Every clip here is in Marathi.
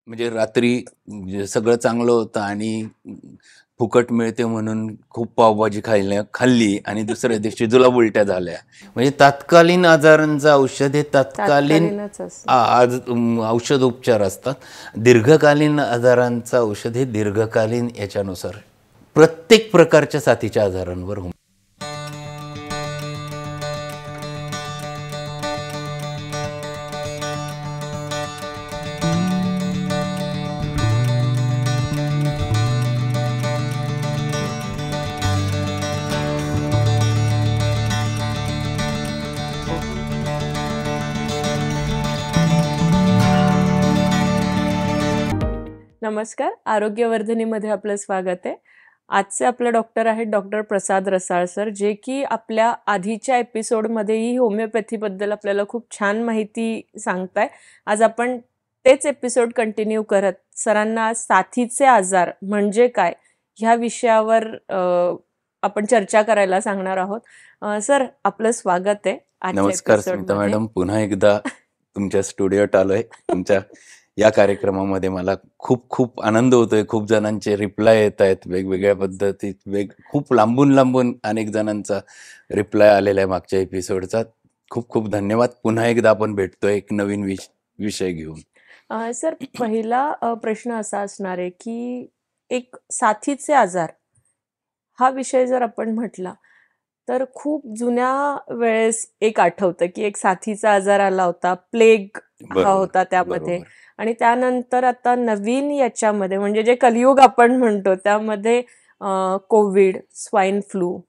म्हणजे रात्री सगळं चांगलं होतं आणि फुकट मिळते म्हणून खूप पावभाजी खाल्ली आणि दुसऱ्या दिवशी जुलाब उलट्या झाल्या. म्हणजे तात्कालीन आजारांचं औषध हे तात्कालीन तात्कालीनच असतं. आज औषध उपचार असतात. दीर्घकालीन आजारांचं औषध हे दीर्घकालीन याच्यानुसार प्रत्येक प्रकारच्या साथीच्या आजारांवर होतं. नमस्कार, आरोग्यवर्धिनीमध्ये आपलं स्वागत आहे. आजचे आपले डॉक्टर आहेत डॉक्टर प्रसाद रसाळ सर, जे की आपल्या आधीच्या एपिसोडमध्येही होमिओपॅथीबद्दल आपल्याला खूप छान माहिती सांगताय. आज आपण तेच एपिसोड कंटिन्यू करत सरांना आज साथीचे आजार म्हणजे काय ह्या विषयावर आपण चर्चा करायला सांगणार आहोत. सर, आपलं स्वागत आहे आजच्या नमस्कार स्मिता मॅडम, पुन्हा एकदा तुमच्या स्टुडिओत आलोय. तुमच्या या कार्यक्रमामध्ये मला खूप खूप आनंद होतोय. खूप जणांचे रिप्लाय येत आहेत वेगवेगळ्या पद्धतीत, खूप लांबून अनेक जणांचा रिप्लाय आलेला आहे मागच्या एपिसोडचा. खूप खूप धन्यवाद. पुन्हा एकदा आपण भेटतोय एक नवीन विषय घेऊन. सर, पहिला प्रश्न असा असणार आहे की एक साथीचे आजार हा विषय जर आपण म्हटला तर खूप जुन्या वेळेस एक आठवतं की एक साथीचा आजार आला होता, प्लेग हा होता त्यामध्ये. आणि त्यानंतर आता नवीन याच्यामध्ये म्हणजे जे कलियुग आपण म्हणतो त्यामध्ये कोविड, स्वाईन फ्लू,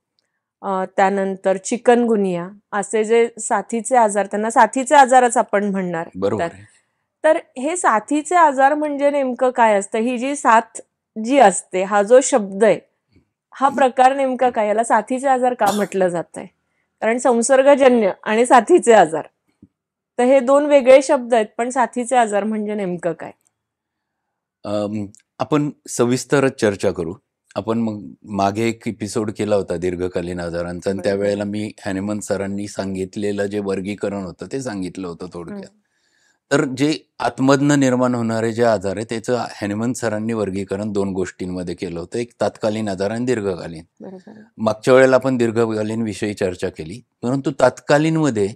त्यानंतर चिकनगुनिया असे जे साथीचे आजार, त्यांना साथीचे आजारच आपण म्हणणार. तर हे साथीचे आजार म्हणजे नेमकं काय असतं? ही जी साथ जी असते, हा जो शब्द आहे, हा प्रकार नेमका काय? याला साथीचे आजार का म्हटलं जात आहे? कारण संसर्गजन्य आणि साथीचे आजार तर हे दोन वेगळे शब्द आहेत, पण साथीचे आजार म्हणजे नेमकं काय? आपण सविस्तरच चर्चा करू. आपण मग मागे एक एपिसोड केला होता दीर्घकालीन आजारांचा, आणि त्यावेळेला मी हॅनिमन सरांनी सांगितलेलं जे वर्गीकरण होतं ते सांगितलं होतं थोडक्यात. तर जे आतमधनं निर्माण होणारे जे आजार आहे त्याचं हॅनिमन सरांनी वर्गीकरण दोन गोष्टींमध्ये केलं होतं, एक तात्कालीन आजार आणि दीर्घकालीन. मागच्या वेळेला आपण दीर्घकालीन विषयी चर्चा केली, परंतु तात्कालीनमध्ये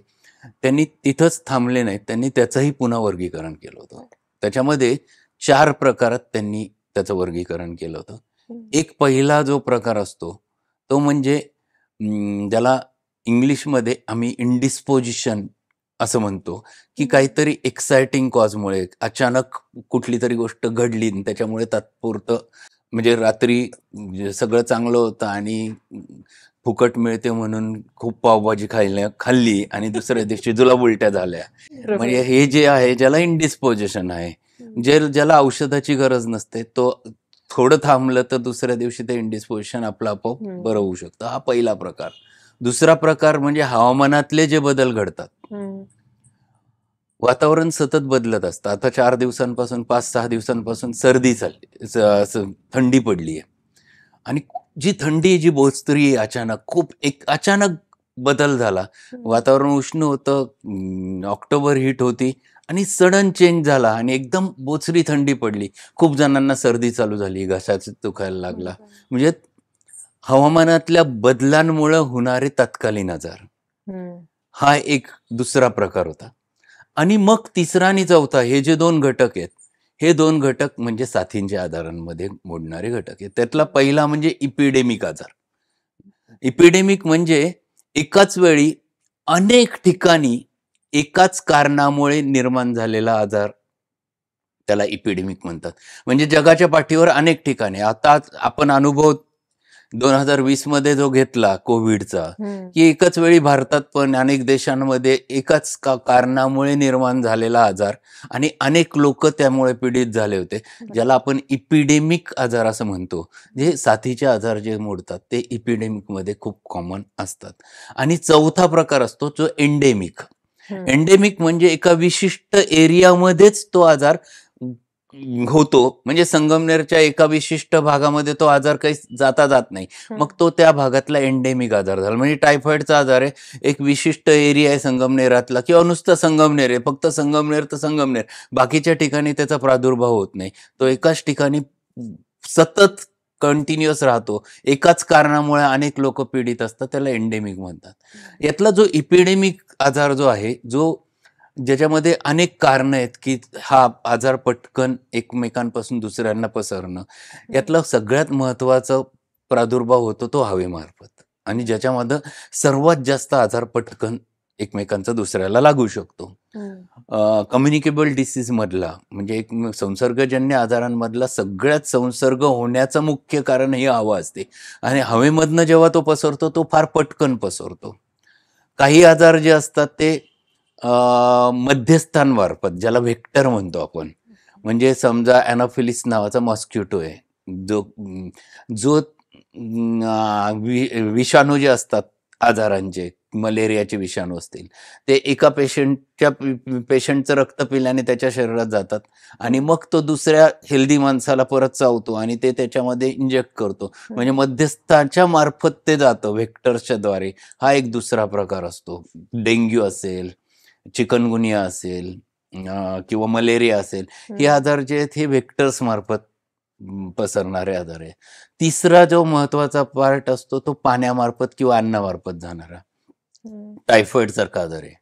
त्यांनी तिथंच थांबले नाहीत, त्यांनी त्याचंही पुन्हा वर्गीकरण केलं होतं. त्याच्यामध्ये 4 प्रकारात त्यांनी त्याचं वर्गीकरण केलं होतं. एक पहिला जो प्रकार असतो तो म्हणजे ज्याला इंग्लिशमध्ये आम्ही इंडिस्पोजिशन असं म्हणतो, की काहीतरी एक्साइटिंग कॉजमुळे अचानक कुठली तरी गोष्ट घडली आणि त्याच्यामुळे तात्पुरतं म्हणजे रात्री सगळं चांगलं होतं आणि फुकट मिळते म्हणून खूप पावभाजी खाल्ली आणि दुसऱ्या दिवशी जुलाब उलट्या झाल्या. म्हणजे हे जे आहे ज्याला इंडिस्पोजिशन आहे, ज्याला औषधाची गरज नसते, तो थोडं थांबलं तर दुसऱ्या दिवशी ते इंडिस्पोजिशन आपलं आपोआप बरं होऊ शकतं. हा पहिला प्रकार. दुसरा प्रकार म्हणजे हवामानातले जे बदल घडतात. वातावरण सतत बदलत असतं. आता 4 दिवसांपासून 5-6 दिवसांपासून सर्दी चालली, थंडी पडली आहे आणि जी थंडी जी बोचरी अचानक अचानक बदल झाला. वातावरण उष्ण होतं, ऑक्टोबर हीट होती आणि सडन चेंज झाला आणि एकदम बोचरी थंडी पडली. खूप जणांना सर्दी चालू झाली, घशाच दुखायला लागला. म्हणजे हवामानातल्या बदलांमुळे होणारे तत्कालीन आजार, हा एक दुसरा प्रकार होता. आणि मग तिसरा आणि चौथा हे जे दोन घटक आहेत, हे दोन घटक म्हणजे साथींच्या आजारांमध्ये मोडणारे घटक आहेत. त्यातला पहिला म्हणजे इपिडेमिक आजार. इपिडेमिक म्हणजे एकाच वेळी अनेक ठिकाणी एकाच कारणामुळे निर्माण झालेला आजार, त्याला इपिडेमिक म्हणतात. म्हणजे जगाच्या पाठीवर अनेक ठिकाणी. आता आपण अनुभव 2020 मध्ये जो घेतला कोविडचा, की एकाच वेळी भारतात पण अनेक देशांमध्ये एकाच कारणामुळे निर्माण झालेला आजार आणि अनेक लोक त्यामुळे पीडित झाले होते, ज्याला आपण इपिडेमिक आजार असं म्हणतो. जे साथीचे आजार जे मोडतात ते इपिडेमिक मध्ये खूप कॉमन असतात. आणि चौथा प्रकार असतो जो एंडेमिक. एंडेमिक म्हणजे एका विशिष्ट एरियामध्येच तो आजार होतो, म्हणजे संगमनेरच्या एका विशिष्ट भागामध्ये तो आजार काही जात नाही, हं. मग तो त्या भागातला एंडेमिक आजार झाला. म्हणजे टायफॉइडचा आजार आहे, एक विशिष्ट एरिया आहे संगमनेरातला, किंवा नुसतं संगमनेर आहे, फक्त संगमनेर तर संगमनेर, बाकीच्या ठिकाणी त्याचा प्रादुर्भाव होत नाही. तो एकाच ठिकाणी सतत कंटिन्युअस राहतो, एकाच कारणामुळे अनेक लोक पीडित असतात, त्याला एंडेमिक म्हणतात. यातला जो इपिडेमिक आजार जो आहे, ज्याच्यामध्ये अनेक कारणं आहेत की हा आजार पटकन एकमेकांपासून दुसऱ्यांना पसरणं, यातला सगळ्यात महत्वाचा प्रादुर्भाव होतो तो हवेमार्फत, आणि ज्याच्यामध्ये सर्वात जास्त आजार पटकन एकमेकांचा दुसऱ्याला लागू शकतो. कम्युनिकेबल डिसीज मधला, म्हणजे एक संसर्गजन्य आजारांमधला सगळ्यात संसर्ग होण्याचं मुख्य कारण ही हवा असते, आणि हवेमधनं जेव्हा तो पसरतो तो फार पटकन पसरतो. काही आजार जे असतात ते मध्यस्थांमार्फत, ज्याला व्हेक्टर म्हणतो आपण, म्हणजे समजा ॲनोफिलिस नावाचा मॉस्किटो आहे, जो जो विषाणू जे असतात आजारांचे, मलेरियाचे विषाणू असतील, ते एका पेशंटचं रक्त पिल्याने त्याच्या शरीरात जातात, आणि मग तो दुसऱ्या हेल्दी माणसाला परत चावतो आणि ते त्याच्यामध्ये इंजेक्ट करतो, म्हणजे मध्यस्थाच्या मार्फत ते जातं व्हेक्टर्सच्या द्वारे. हा एक दुसरा प्रकार असतो. डेंग्यू असेल, चिकनगुनिया असेल, किंवा मलेरिया असेल, हे आजार जे आहेत हे व्हेक्टर्स मार्फत पसरणारे आजार आहे. तिसरा जो महत्वाचा पार्ट असतो तो पाण्यामार्फत किंवा अन्नामार्फत जाणारा टायफॉइड सारखा आजार आहे,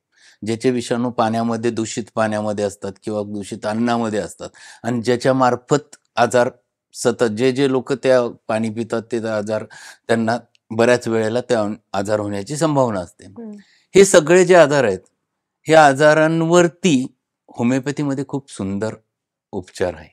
ज्याचे विषाणू पाण्यामध्ये, दूषित पाण्यामध्ये असतात किंवा दूषित अन्नामध्ये असतात, आणि ज्याच्या मार्फत आजार सतत, जे लोक त्या पाणी पितात ते आजार, त्यांना बऱ्याच वेळेला त्या आजार होण्याची संभावना असते. हे सगळे जे आजार आहेत, हे आजारांवरती होमिओपॅथीमध्ये खूप सुंदर उपचार आहे.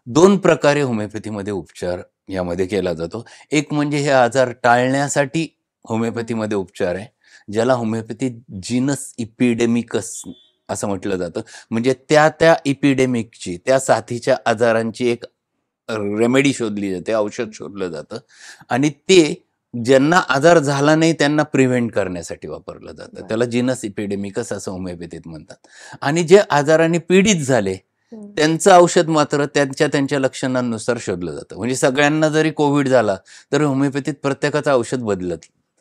2 प्रकारे होमिओपॅथीमध्ये उपचार यामध्ये केला जातो. एक म्हणजे हे आजार टाळण्यासाठी होमिओपॅथीमध्ये उपचार आहे, ज्याला होमिओपॅथी जीनस इपिडेमिकस असं म्हटलं जातं. म्हणजे त्या इपिडेमिकची, त्या साथीच्या आजारांची एक रेमेडी शोधली जाते, औषध शोधलं जातं, आणि ते ज्यांना आजार झाला नाही त्यांना प्रिव्हेंट करण्यासाठी वापरलं जातं. त्याला जीनस इपिडेमिकस असं होमिओपॅथीत म्हणतात. आणि जे आजाराने पीडित झाले त्यांचं औषध मात्र त्यांच्या लक्षणांनुसार शोधलं जातं. म्हणजे सगळ्यांना जरी कोविड झाला तर होमिओपॅथीत प्रत्येकाचं औषध बदलत,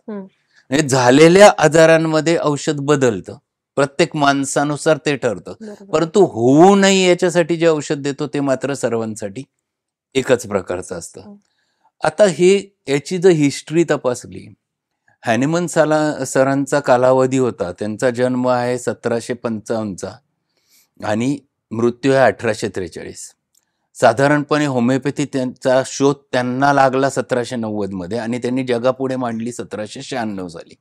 म्हणजे झालेल्या आजारांमध्ये औषध बदलतं, प्रत्येक माणसानुसार ते ठरतं, परंतु होऊ नये याच्यासाठी जे औषध देतो ते मात्र सर्वांसाठी एकच प्रकारचं असतं. आता याची जर हिस्ट्री तपासली, हॅनिमन सरांचा कालावधी होता, त्यांचा जन्म आहे 1755चा आणि मृत्यू आहे 1843. साधारणपणे होमिओपॅथी त्यांचा शोध त्यांना लागला 1790 मध्ये, आणि त्यांनी जगापुढे मांडली 1796 साली.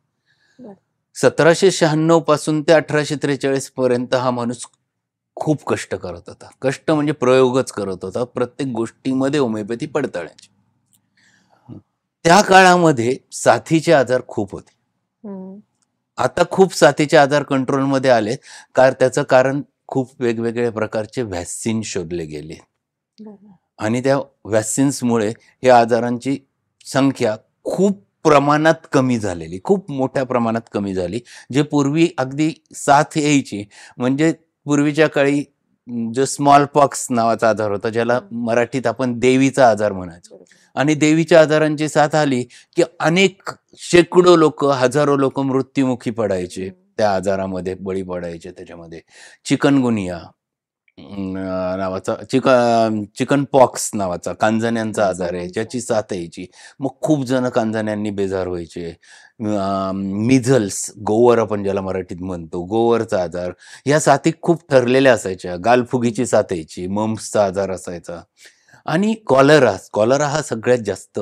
1796 पासून ते 1843 पर्यंत हा माणूस खूप कष्ट करत होता. कष्ट म्हणजे प्रयोगच करत होता, प्रत्येक गोष्टीमध्ये होमिओपॅथी पडताळायची. त्या काळामध्ये साथीचे आजार खूप होते. आता खूप साथीचे आजार कंट्रोलमध्ये आले, त्याचं कारण खूप वेगवेगळ्या प्रकारचे व्हॅक्सिन शोधले गेले, आणि त्या व्हॅक्सिन्समुळे या आजारांची संख्या खूप प्रमाणात कमी झालेली, खूप मोठ्या प्रमाणात कमी झाली. जे पूर्वी अगदी साथ यायची, म्हणजे पूर्वीच्या काळी जो स्मॉल पॉक्स नावाचा आजार होता, ज्याला मराठीत आपण देवीचा आजार म्हणायचो, आणि देवीच्या आजारांची साथ आली की अनेक शेकडो लोक, हजारो लोक मृत्युमुखी पडायचे, त्या आजारामध्ये बळी पडायचे. त्याच्यामध्ये चिकनगुनिया नावाचा, चिकन पॉक्स नावाचा कांजण्यांचा आजार आहे, ज्याची साथ यायची, मग खूप जण कांजण्यांनी बेजार व्हायचे. मिझल्स, गोवर आपण ज्याला मराठीत म्हणतो, गोवरचा आजार, या साथी खूप ठरलेल्या असायच्या. गालफुगीची साथ यायची, मम्सचा आजार असायचा, आणि कॉलरा हा सगळ्यात जास्त,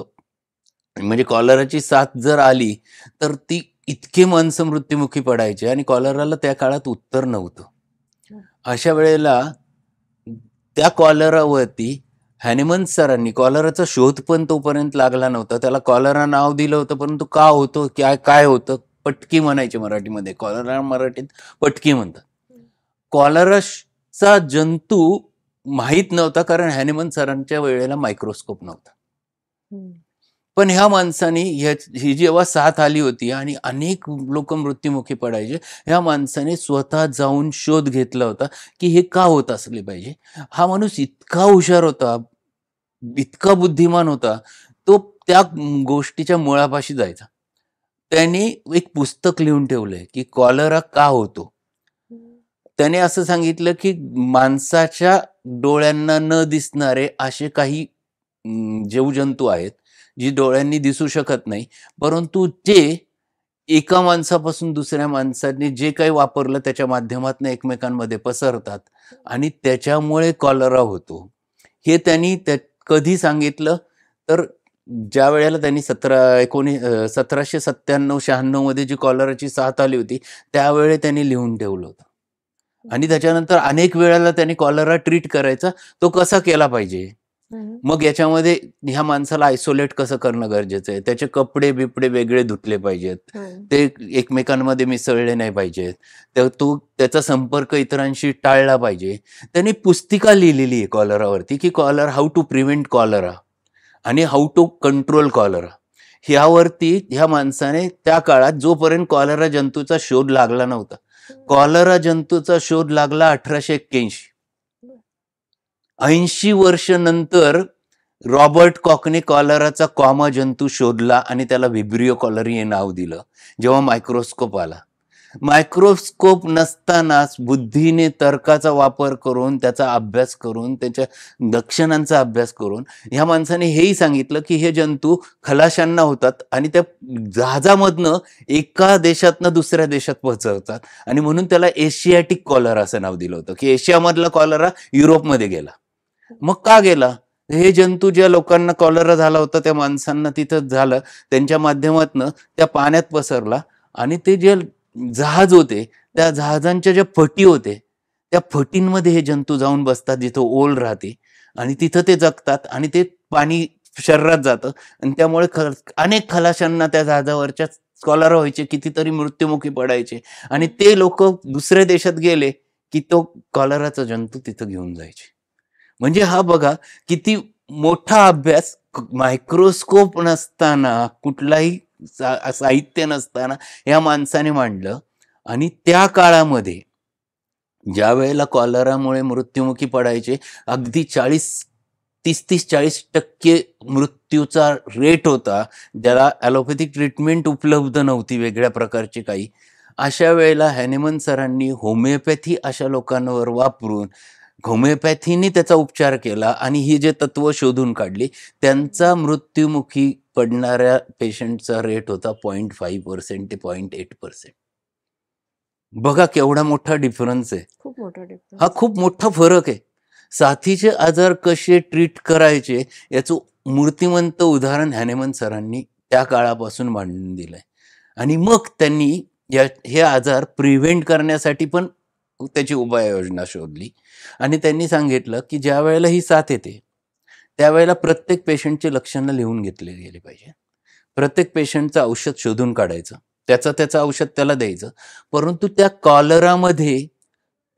म्हणजे कॉलराची साथ जर आली तर ती इतके माणसं मृत्युमुखी पडायचे, आणि कॉलराला त्या काळात उत्तर नव्हतं. अशा वेळेला त्या कॉलरावरती हॅनिमन सरांनी, कॉलराचा शोध पण तोपर्यंत लागला नव्हता, त्याला कॉलरा नाव दिलं होतं, परंतु का होतं, काय होतं, पटकी म्हणायचे मराठीमध्ये, कॉलरा मराठीत पटकी म्हणतात. कॉलराचा जंतू माहीत नव्हता, कारण हॅनिमन सरांच्या वेळेला मायक्रोस्कोप नव्हता. पण ह्या माणसाने ही जेव्हा साथ आली होती आणि अनेक लोक मृत्युमुखी पडायचे, ह्या माणसाने स्वतः जाऊन शोध घेतला होता की हे का होत असले पाहिजे. हा माणूस इतका हुशार होता, इतका बुद्धिमान होता, तो त्या गोष्टीच्या मुळापाशी जायचा. त्याने एक पुस्तक लिहून ठेवलंय की कॉलरा का होतो. त्याने असं सांगितलं की माणसाच्या डोळ्यांना न दिसणारे असे काही जीवजंतू आहेत, जी डोळ्यांनी दिसू शकत नाही, परंतु ते एका माणसापासून दुसऱ्या माणसाने जे काही वापरलं त्याच्या माध्यमातून एकमेकांमध्ये पसरतात आणि त्याच्यामुळे कॉलरा होतो. हे त्यांनी कधी सांगितलं, तर ज्या वेळेला त्यांनी 1797-96 मध्ये जी कॉलराची साथ आली होती, त्यावेळी त्यांनी लिहून ठेवलं होतं. आणि त्याच्यानंतर अनेक वेळेला त्यांनी कॉलरा ट्रीट करायचा, तो कसा केला पाहिजे. मग याच्यामध्ये ह्या माणसाला आयसोलेट कसं करणं गरजेचं आहे, त्याचे कपडे बिपडे वेगळे धुतले पाहिजेत, ते एकमेकांमध्ये मिसळले नाही पाहिजेत, तर तो त्याचा संपर्क इतरांशी टाळला पाहिजे. त्यांनी पुस्तिका लिहिलेली आहे कॉलरावरती की cholera, how to prevent cholera आणि हाऊ टू कंट्रोल कॉलरा. ह्यावरती ह्या माणसाने त्या काळात, जोपर्यंत कॉलरा जंतूचा शोध लागला नव्हता, कॉलरा जंतूचा शोध लागला 1881. 80 वर्ष नंतर रॉबर्ट कॉकने कॉलराचा कॉमा जंतू शोधला आणि त्याला व्हिब्रिओ कॉलरी हे नाव दिलं. जेव्हा मायक्रोस्कोप आला, मायक्रोस्कोप नसतानाच बुद्धीने तर्काचा वापर करून, त्याचा अभ्यास करून, त्याच्या लक्षणांचा अभ्यास करून ह्या माणसाने हेही सांगितलं की हे जंतू खलाशांना होतात आणि त्या जहाजामधनं एका देशातनं दुसऱ्या देशात पोहोचवतात आणि म्हणून त्याला एशियाटिक कॉलरा असं नाव दिलं होतं की एशियामधला कॉलरा युरोपमध्ये गेला. मग का गेला. हे जंतू ज्या लोकांना कॉलरा झाला होता त्या माणसांना तिथं झालं, त्यांच्या माध्यमातनं त्या पाण्यात पसरला आणि ते जे जहाज होते त्या जहाजांच्या ज्या फटी होते त्या फटींमध्ये हे जंतू जाऊन बसतात, जिथं ओल राहते आणि तिथं ते जगतात आणि ते पाणी शरीरात जातं आणि त्यामुळे अनेक खलाशांना त्या जहाजावरच्या कॉलरा व्हायचे, कितीतरी मृत्युमुखी पडायचे आणि ते लोक दुसऱ्या देशात गेले की तो कॉलराचा जंतू तिथं घेऊन जायचे. म्हणजे हा बघा किती मोठा अभ्यास, मायक्रोस्कोप नसताना, कुठलाही साहित्य नसताना या माणसाने मांडलं. आणि त्या काळामध्ये ज्या वेळेला कॉलरामुळे मृत्युमुखी पडायचे, अगदी 30-40% मृत्यूचा रेट होता, ज्याला ॲलोपॅथिक ट्रीटमेंट उपलब्ध नव्हती वेगळ्या प्रकारची काही. अशा वेळेला हॅनिमन सरांनी होमिओपॅथी अशा लोकांवर वापरून होमिओपॅथीने त्याचा उपचार केला आणि ही जे तत्व शोधून काढली, त्यांचा मृत्युमुखी पडणाऱ्या पेशंटचा रेट होता 0.5% ते 0.8%. बघा केवढा मोठा डिफरन्स आहे. खूप मोठा डिफरन्स. हा खूप मोठा फरक आहे. साथीचे आजार कसे ट्रीट करायचे याचं मूर्तिमंत उदाहरण हॅनिमन सरांनी त्या काळापासून मांडून दिलंय. आणि मग त्यांनी हे आजार प्रिव्हेंट करण्यासाठी पण त्याची उपाययोजना शोधली आणि त्यांनी सांगितलं की ज्या वेळेला ही साथ येते त्यावेळेला प्रत्येक पेशंटचे लक्षणं लिहून घेतले गेले पाहिजे. प्रत्येक पेशंटचं औषध शोधून काढायचं, त्याचं औषध त्याला द्यायचं. परंतु त्या कॉलरामध्ये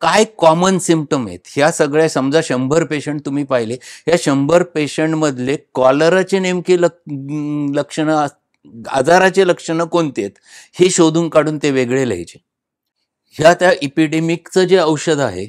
काय कॉमन सिम्पटम आहेत, ह्या सगळ्या समजा 100 पेशंट तुम्ही पाहिले, या 100 पेशंटमधले कॉलराचे नेमके लक्षणं, आजाराचे लक्षणं कोणते आहेत हे शोधून काढून ते वेगळे लिहायचे. त्या इपिडेमिकचं जे औषध आहे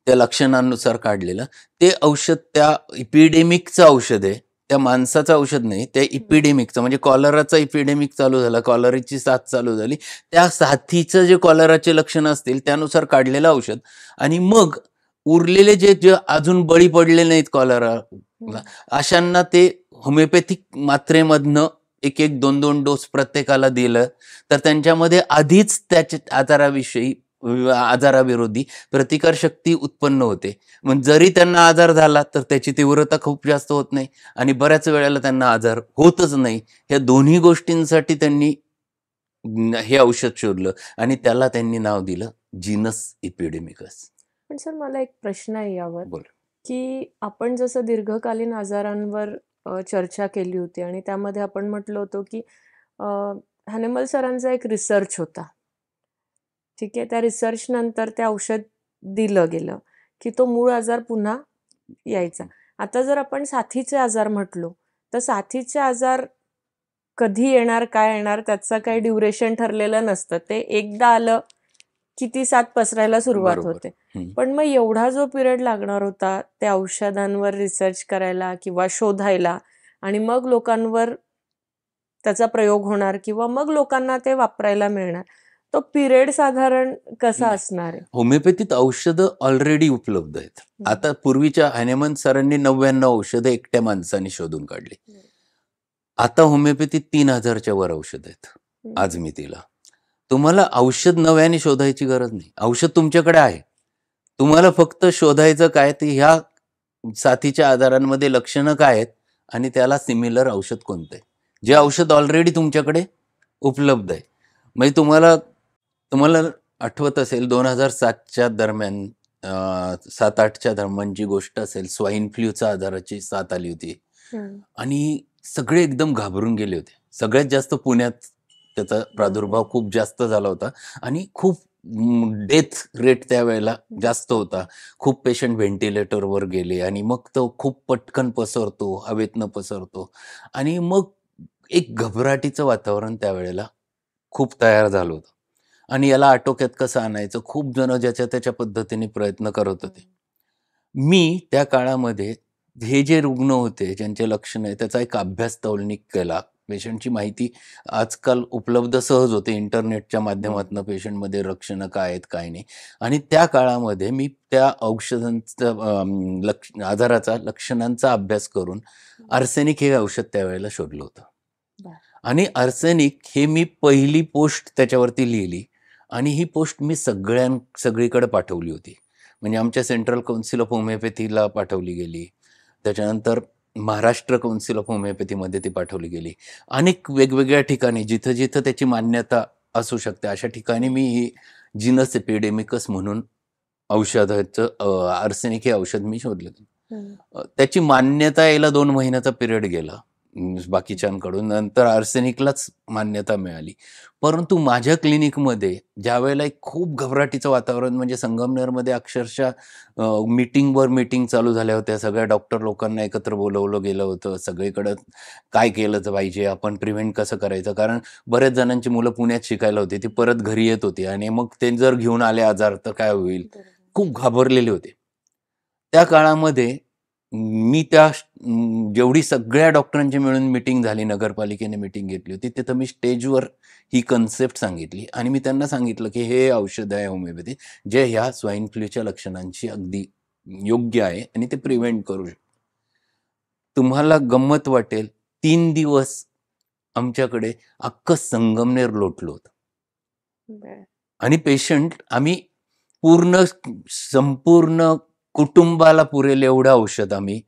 त्या लक्षणांनुसार काढलेलं, ते औषध त्या इपिडेमिकचं औषध आहे, त्या माणसाचं औषध नाही, त्या इपिडेमिकचं. म्हणजे कॉलराचा इपिडेमिक चालू झाला, कॉलराची साथ चालू झाली, त्या साथीचं जे कॉलराचे लक्षणं असतील त्यानुसार काढलेलं औषध. आणि मग उरलेले जे जे अजून बळी पडले नाहीत कॉलरा, अशांना ते होमिओपॅथिक मात्रेमधनं 1-1, 2-2 डोस प्रत्येकाला दिलं तर त्यांच्यामध्ये आधीच त्याच्या आजाराविरोधी प्रतिकारशक्ती उत्पन्न होते. मग जरी त्यांना आजार झाला तर त्याची तीव्रता खूप जास्त होत नाही आणि बऱ्याच वेळेला त्यांना आजार होतच नाही. या दोन्ही गोष्टींसाठी त्यांनी हे औषध शोधलं आणि त्याला त्यांनी नाव दिलं जीनस इपिडेमिकस. पण सर मला एक प्रश्न आहे यावर, बोल. की आपण जसं दीर्घकालीन आजारांवर चर्चा केली होती आणि त्यामध्ये आपण म्हटलं होतं की हॅनिमल सरांचा एक रिसर्च होता. ठीक आहे, त्या रिसर्च नंतर ते औषध दिलं गेलं की तो मूळ आजार पुन्हा यायचा. आता जर आपण साथीचे आजार म्हटलो तर साथीचे आजार कधी येणार काय येणार त्याचं काही ड्युरेशन ठरलेलं नसतं. ते एकदा आलं की ती साथ पसरायला सुरुवात बरोबर. होते. हम्म. पण मग एवढा जो पिरियड लागणार होता त्या औषधांवर रिसर्च करायला किंवा शोधायला आणि मग लोकांवर त्याचा प्रयोग होणार किंवा मग लोकांना ते वापरायला मिळणार, तो पिरियड साधारण कसा असणार आहे? होमिओपॅथीत औषधं ऑलरेडी उपलब्ध आहेत. आता पूर्वीच्या हॅनेमन सरांनी 99 औषधं एकट्या माणसाने शोधून काढली. आता होमिओपॅथीत 3000च्या वर औषध आहेत. आज मी तिला तुम्हाला औषध नव्याने शोधायची गरज नाही. औषध तुमच्याकडे आहे. तुम्हाला फक्त शोधायचं काय ते ह्या साथीच्या आजारांमध्ये लक्षणं काय आहेत आणि त्याला सिमिलर औषध कोणतं आहे. जे औषध ऑलरेडी तुमच्याकडे उपलब्ध आहे. म्हणजे तुम्हाला आठवत असेल 2007च्या दरम्यान 7-8च्या दरम्यानची गोष्ट असेल, स्वाईन फ्लूचा आजाराची साथ आली होती आणि सगळे एकदम घाबरून गेले होते. सगळ्यात जास्त पुण्यात त्याचा प्रादुर्भाव खूप जास्त झाला होता आणि खूप डेथ रेट त्यावेळेला जास्त होता. खूप पेशंट व्हेंटिलेटरवर गेले आणि मग तो खूप पटकन पसरतो, हवेतनं पसरतो आणि मग एक घबराटीचं वातावरण त्यावेळेला खूप तयार झालं होतं आणि याला आटोक्यात कसं आणायचं खूप जण ज्याच्या त्याच्या पद्धतीने प्रयत्न करत होते. मी त्या काळामध्ये हे जे रुग्ण होते ज्यांचे लक्षण आहे त्याचा एक अभ्यास तौलनिक केला. पेशंटची माहिती आजकाल उपलब्ध सहज होते इंटरनेटच्या माध्यमातून पेशंटमध्ये लक्षणं काय आहेत काय नाही आणि त्या काळामध्ये मी त्या औषधांचा आजाराचा लक्षणांचा अभ्यास करून आर्सेनिक हे औषध त्यावेळेला शोधलं होतं आणि आर्सेनिक हे मी पहिली पोस्ट त्याच्यावरती लिहिली आणि ही पोस्ट मी सगळीकडे पाठवली होती. म्हणजे आमच्या सेंट्रल काउन्सिल ऑफ होमिओपॅथीला पाठवली गेली, त्याच्यानंतर महाराष्ट्र काउन्सिल ऑफ होमिओपॅथीमध्ये ती पाठवली गेली. अनेक वेगवेगळ्या ठिकाणी जिथं जिथं त्याची मान्यता असू शकते अशा ठिकाणी मी ही जिनस एपिडेमिकस म्हणून औषधाचं आर्सेनिक हे औषध मी शोधलं. त्याची मान्यता यायला 2 महिन्याचा पिरियड गेला बाकीच्यांकडून. नंतर आर्सेनिकलाच मान्यता मिळाली. परंतु माझ्या क्लिनिकमध्ये ज्या वेळेला एक खूप घबराटीचं वातावरण म्हणजे संगमनेरमध्ये अक्षरशः मीटिंग चालू झाल्या होत्या. सगळ्या डॉक्टर लोकांना एकत्र बोलवलं गेलं होतं. सगळीकडं काय केलं पाहिजे, आपण प्रिव्हेंट कसं करायचं, कारण बऱ्याच जणांची मुलं पुण्यात शिकायला होती, ती परत घरी येत होती आणि मग ते जर घेऊन आले आजार तर काय होईल, खूप घाबरलेले होते. त्या काळामध्ये मी जेवढी सगळ्या डॉक्टरांची मिळून मीटिंग झाली, नगरपालिकेने मीटिंग घेतली होती, तिथं मी स्टेजवर ही कन्सेप्ट सांगितली आणि मी त्यांना सांगितलं की हे औषध आहे होमिओपॅथी जे ह्या स्वाईन फ्लूच्या लक्षणांशी अगदी योग्य आहे आणि ते प्रिव्हेंट करू शकतो. तुम्हाला गंमत वाटेल, 3 दिवस आमच्याकडे अख्खं संगमनेर लोटलं होतं आणि पेशंट आम्ही संपूर्ण कुटुंबाला पुरेल एवढं औषध आम्ही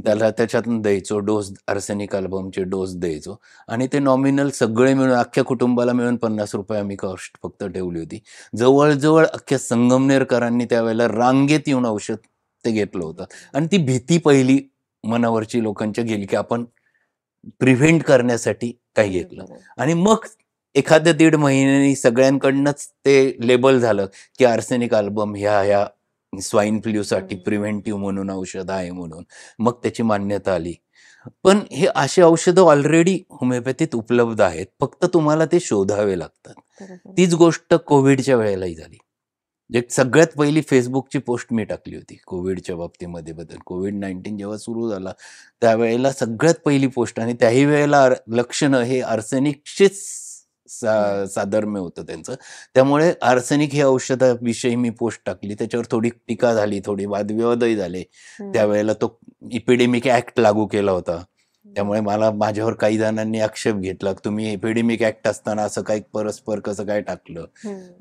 त्याला त्याच्यातून द्यायचो. डोस आर्सेनिक अल्बमचे डोस द्यायचो आणि ते नॉमिनल सगळे मिळून अख्ख्या कुटुंबाला मिळून ₹50 आम्ही कॉस्ट फक्त ठेवली होती. जवळजवळ अख्ख्या संगमनेरकरांनी त्यावेळेला रांगेत येऊन औषध ते घेतलं होतं आणि ती भीती पहिली मनावरची लोकांच्या गेली की आपण प्रिव्हेंट करण्यासाठी काही घेतलं आणि मग एखाद्या 1.5 महिन्यांनी सगळ्यांकडनंच ते लेबल झालं की आर्सेनिक अल्बम ह्या स्वाईन फ्लूसाठी प्रिव्हेंटिव्ह म्हणून औषध आहे म्हणून. मग त्याची मान्यता आली. पण हे असे औषधं ऑलरेडी होमिओपॅथीत उपलब्ध आहेत, फक्त तुम्हाला ते शोधावे लागतात. तीच गोष्ट कोविडच्या वेळेलाही झाली. जे सगळ्यात पहिली फेसबुकची पोस्ट मी टाकली होती कोविडच्या बाबतीमध्ये बद्दल. कोविड-19 जेव्हा सुरू झाला त्यावेळेला सगळ्यात पहिली पोस्ट आणि त्याही वेळेला लक्षणं हे आर्सेनिकचेच साधर्म्य होतं त्यांचं. त्यामुळे आर्सेनिक हे औषधाविषयी मी पोस्ट टाकली. त्याच्यावर थोडी टीका झाली, थोडी वादविवादही झाले. त्यावेळेला तो एपिडेमिक ऍक्ट लागू केला होता. त्यामुळे माझ्यावर काही जणांनी आक्षेप घेतला, तुम्ही एपिडेमिक ऍक्ट असताना असं काही परस्पर कसं काय टाकलं.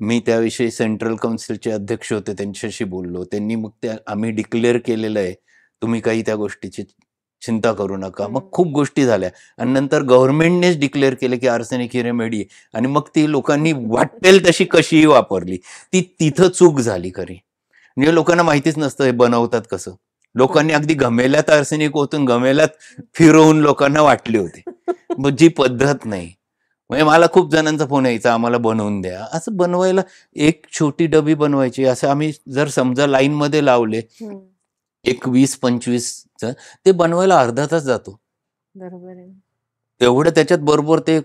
मी त्याविषयी सेंट्रल काउन्सिलचे अध्यक्ष होते, त्यांच्याशी बोललो. त्यांनी मग आम्ही डिक्लेअर केलेलं आहे, तुम्ही काही त्या गोष्टीची चिंता करू नका. मग खूप गोष्टी झाल्या आणि नंतर गव्हर्नमेंटनेच डिक्लेअर केलं की आर्सेनिक ही रेमेडी आणि मग ती लोकांनी वाटेल तशी कशीही वापरली. तिथं चूक झाली खरी. म्हणजे लोकांना माहितीच नसतं हे बनवतात कसं. लोकांनी अगदी घमेल्यात आर्सेनिक ओतून घमेल्यात फिरवून लोकांना वाटली होती. मग जी पद्धत नाही. म्हणजे मला खूप जणांचा फोन यायचा, आम्हाला बनवून द्या. असं बनवायला एक छोटी डबी बनवायची. असं आम्ही जर समजा लाईन मध्ये लावले एक 20-25 ते बनवायला अर्धा तास जातो. बरोबर आहे. तेवढं त्याच्यात बरोबर ते